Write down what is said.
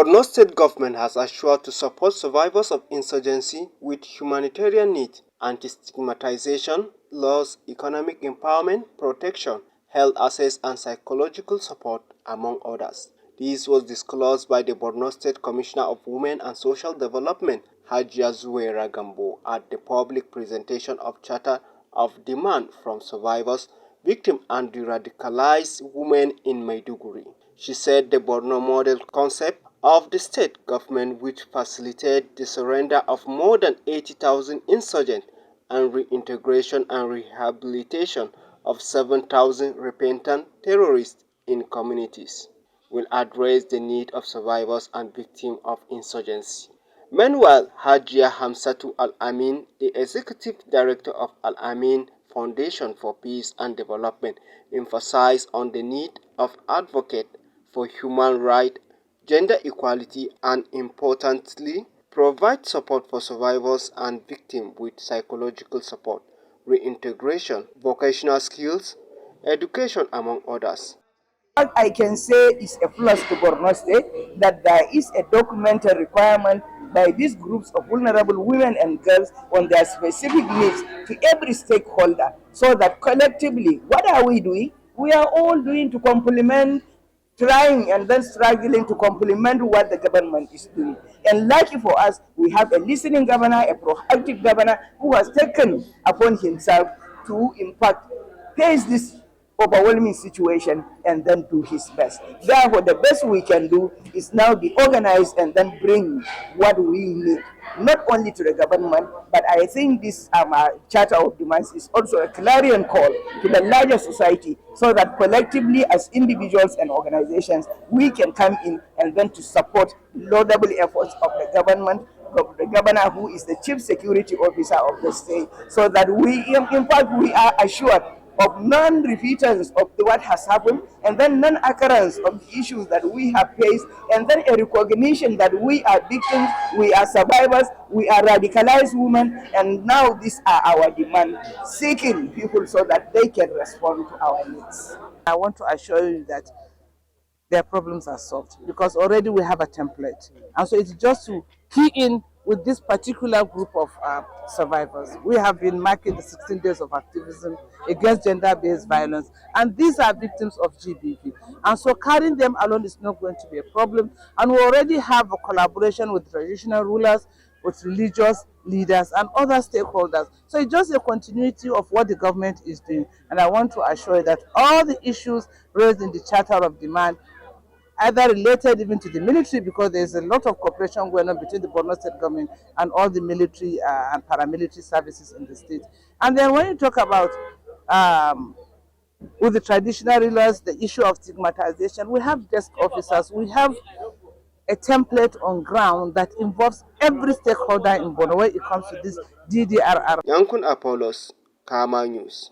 Borno State government has assured to support survivors of insurgency with humanitarian needs, anti-stigmatization, laws, economic empowerment, protection, health access and psychological support, among others. This was disclosed by the Borno State Commissioner of Women and Social Development, Hajia Zuwaira Gambo, at the public presentation of Charter of Demand from Survivors, Victims and De-radicalized Women in Maiduguri. She said the Borno model concept of the state government, which facilitated the surrender of more than 80,000 insurgents and reintegration and rehabilitation of 7,000 repentant terrorists in communities, will address the need of survivors and victims of insurgency. Meanwhile, Hajia Hamsatu Al-Amin, the executive director of Al-Amin Foundation for Peace and Development, emphasized on the need of advocate for human rights, gender equality, and importantly, provide support for survivors and victims with psychological support, reintegration, vocational skills, education, among others. What I can say is a plus to Borno State that there is a documented requirement by these groups of vulnerable women and girls on their specific needs to every stakeholder, so that collectively, what are we doing? We are all doing to complement, trying and then struggling to complement what the government is doing. And lucky for us, we have a listening governor, a proactive governor who has taken upon himself to, in fact, face this overwhelming situation and then do his best. Therefore, the best we can do is now be organized and then bring what we need, not only to the government, but I think this Charter of Demands is also a clarion call to the larger society, so that collectively as individuals and organizations, we can come in and then to support laudable efforts of the governor who is the chief security officer of the state, so that we, in fact, we are assured of non-repeatance of what has happened, and then non-occurrence of the issues that we have faced, and then a recognition that we are victims, we are survivors, we are radicalized women, and now these are our demands, seeking people so that they can respond to our needs. I want to assure you that their problems are solved because already we have a template, and so it's just to key in with this particular group of survivors. We have been marking the 16 days of activism against gender-based violence, and these are victims of GBV. And so carrying them alone is not going to be a problem. And we already have a collaboration with traditional rulers, with religious leaders and other stakeholders. So it's just a continuity of what the government is doing. And I want to assure you that all the issues raised in the Charter of Demand, either related even to the military, because there's a lot of cooperation going on between the Borno State government and all the military and paramilitary services in the state. And then when you talk about with the traditional rulers, the issue of stigmatization, we have desk officers, we have a template on ground that involves every stakeholder in Borno when it comes to this DDRR. Yankun Apollos, Kama News.